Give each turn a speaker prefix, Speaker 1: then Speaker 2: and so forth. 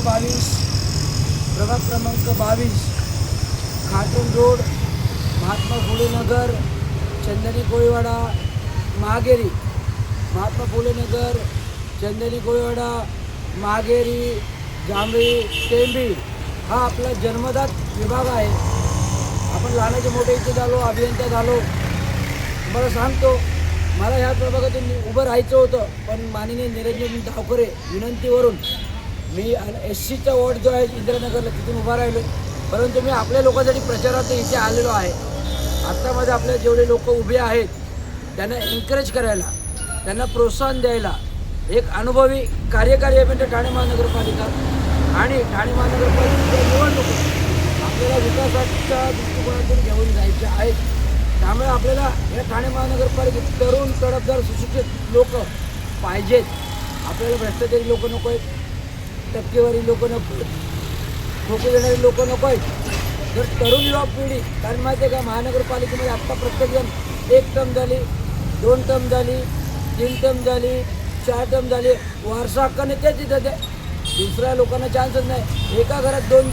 Speaker 1: 22 प्रभाग क्रमांक 22 खाटण रोड, महात्मा फुले नगर, चंदनी कोळीवाडा, महागेरी, महात्मा फुले नगर, चंदनी कोळीवाडा, महागेरी, जांभळी, टेंबी हा आपला जन्मदात विभाग आहे. आपण लहानाचे मोठे इथे झालो, अभियंता झालो. मला सांगतो, मला ह्या प्रभागातून उभं राहायचं होतं, पण माननीय निरंजन धावकरे विनंतीवरून मी SCचा वॉर्ड जो आहे इंदिरानगरला तिथून उभा राहिलो. परंतु मी आपल्या लोकांसाठी प्रचारार्थ इथे आलेलो आहे. आत्तामध्ये आपल्या जेवढे लोक उभे आहेत त्यांना एन्करेज करायला, त्यांना प्रोत्साहन द्यायला एक अनुभवी कार्यकारी अभियंता ठाणे महानगरपालिका आणि ठाणे महानगरपालिकेच्या निवडणूक आपल्याला विकासाच्या दृष्टिकोनातून घेऊन जायचे आहेत. त्यामुळे आपल्याला या ठाणे महानगरपालिकेत तरुण, तडफदार, सुशिक्षित लोक पाहिजेत. आपल्याला भ्रष्टाचारी लोक नको आहेत, टक्केवारी लोक नको आहेत, ठोके देणारी लोक नको आहेत. जर तरुण युवा पिढी, कारण माहिती आहे का, महानगरपालिकेमध्ये आत्ता प्रत्येकजण 1 टर्म झाली, 2 टर्म झाली, 3 टर्म झाली, 4 टर्म झाली, वारसा हक्काने तेच तिथं ते दुसऱ्या लोकांना चान्सच नाही. एका घरात 2